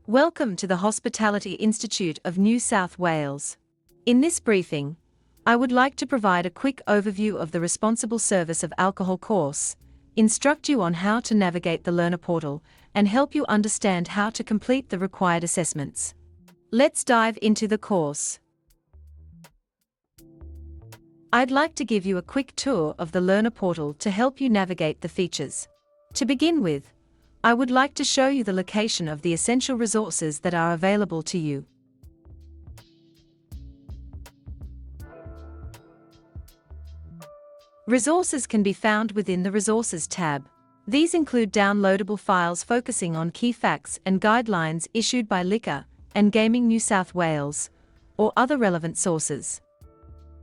Welcome to the Hospitality Institute of New South Wales. In this briefing, I would like to provide a quick overview of the Responsible Service of Alcohol course, instruct you on how to navigate the learner portal, and help you understand how to complete the required assessments. Let's dive into the course. I'd like to give you a quick tour of the learner portal to help you navigate the features. To begin with, I would like to show you the location of the essential resources that are available to you. Resources can be found within the Resources tab. These include downloadable files focusing on key facts and guidelines issued by Liquor and Gaming New South Wales, or other relevant sources.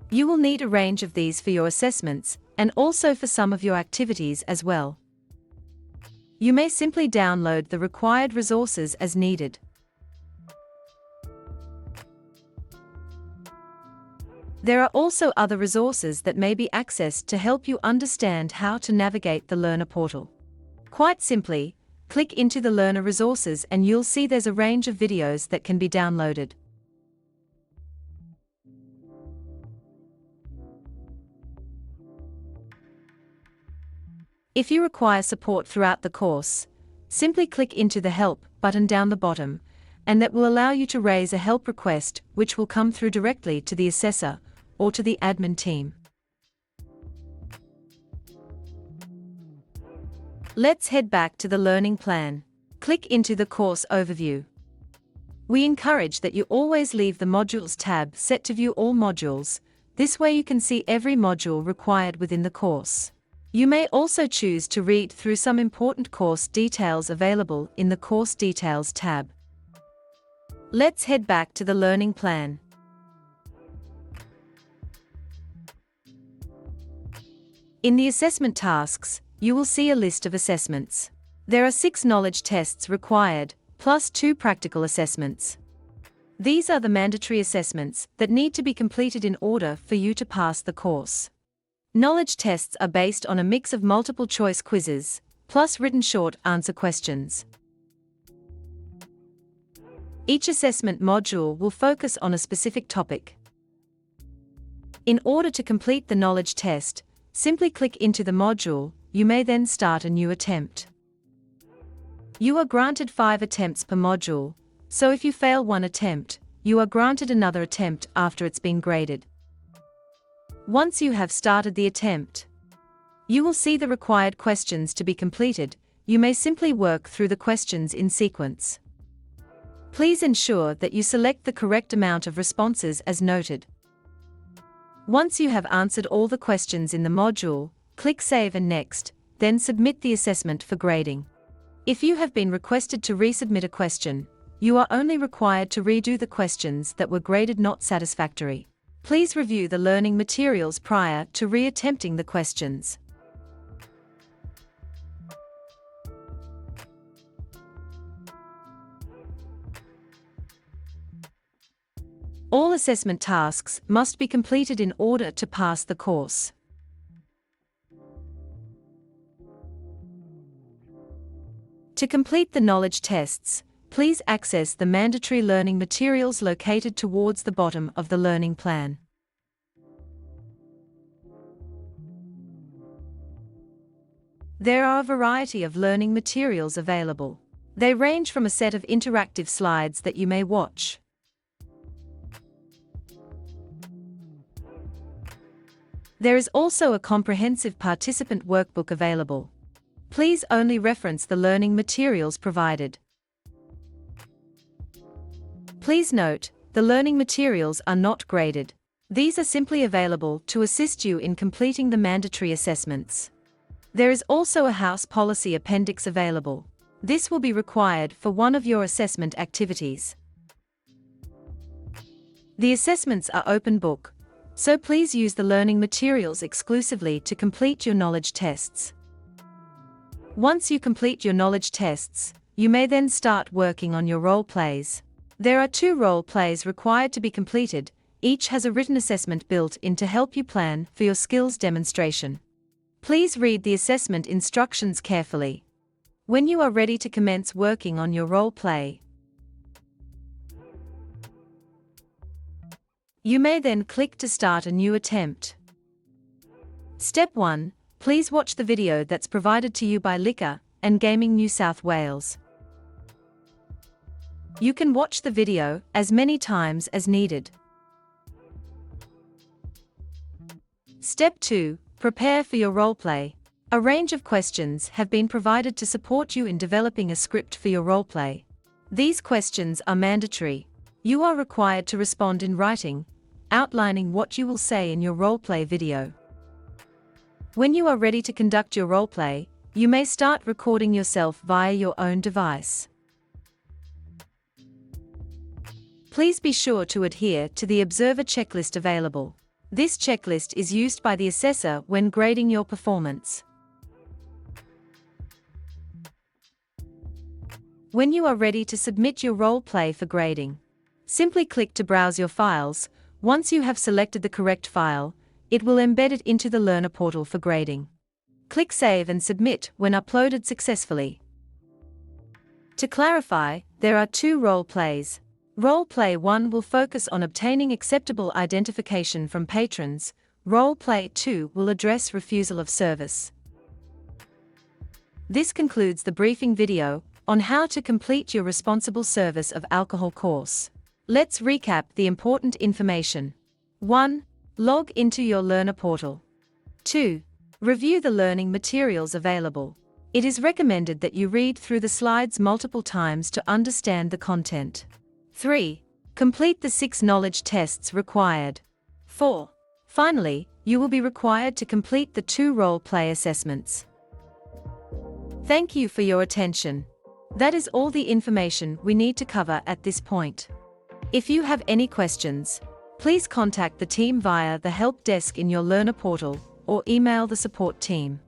You will need a range of these for your assessments, and also for some of your activities as well. You may simply download the required resources as needed. There are also other resources that may be accessed to help you understand how to navigate the learner portal. Quite simply, click into the learner resources and you'll see there's a range of videos that can be downloaded. If you require support throughout the course, simply click into the Help button down the bottom, and that will allow you to raise a help request which will come through directly to the assessor or to the admin team. Let's head back to the learning plan. Click into the course overview. We encourage that you always leave the Modules tab set to view all modules. This way you can see every module required within the course. You may also choose to read through some important course details available in the Course Details tab. Let's head back to the learning plan. In the assessment tasks, you will see a list of assessments. There are 6 knowledge tests required, plus 2 practical assessments. These are the mandatory assessments that need to be completed in order for you to pass the course. Knowledge tests are based on a mix of multiple-choice quizzes, plus written short answer questions. Each assessment module will focus on a specific topic. In order to complete the knowledge test, simply click into the module. You may then start a new attempt. You are granted 5 attempts per module, so if you fail one attempt, you are granted another attempt after it's been graded. Once you have started the attempt, you will see the required questions to be completed. You may simply work through the questions in sequence. Please ensure that you select the correct amount of responses as noted. Once you have answered all the questions in the module, click Save and Next, then submit the assessment for grading. If you have been requested to resubmit a question, you are only required to redo the questions that were graded not satisfactory. Please review the learning materials prior to re-attempting the questions. All assessment tasks must be completed in order to pass the course. To complete the knowledge tests, please access the mandatory learning materials located towards the bottom of the learning plan. There are a variety of learning materials available. They range from a set of interactive slides that you may watch. There is also a comprehensive participant workbook available. Please only reference the learning materials provided. Please note, the learning materials are not graded. These are simply available to assist you in completing the mandatory assessments. There is also a house policy appendix available. This will be required for one of your assessment activities. The assessments are open book, so please use the learning materials exclusively to complete your knowledge tests. Once you complete your knowledge tests, you may then start working on your role plays. There are 2 role plays required to be completed. Each has a written assessment built in to help you plan for your skills demonstration. Please read the assessment instructions carefully. When you are ready to commence working on your role play, You may then click to start a new attempt. Step 1. Please watch the video that's provided to you by Liquor and Gaming New South Wales. You can watch the video as many times as needed. Step 2. Prepare for your roleplay. A range of questions have been provided to support you in developing a script for your roleplay. These questions are mandatory. You are required to respond in writing, outlining what you will say in your roleplay video. When you are ready to conduct your roleplay, you may start recording yourself via your own device. Please be sure to adhere to the observer checklist available. This checklist is used by the assessor when grading your performance. When you are ready to submit your roleplay for grading, simply click to browse your files. Once you have selected the correct file, it will embed it into the Learner portal for grading. Click Save and Submit when uploaded successfully. To clarify, there are 2 role plays. Roleplay 1 will focus on obtaining acceptable identification from patrons. Roleplay 2 will address refusal of service. This concludes the briefing video on how to complete your responsible service of alcohol course. Let's recap the important information. 1. Log into your Learner portal. 2. Review the learning materials available. It is recommended that you read through the slides multiple times to understand the content. 3. Complete the 6 knowledge tests required. 4. Finally, you will be required to complete the 2 role-play assessments. Thank you for your attention. That is all the information we need to cover at this point. If you have any questions, please contact the team via the help desk in your Learner portal or email the support team.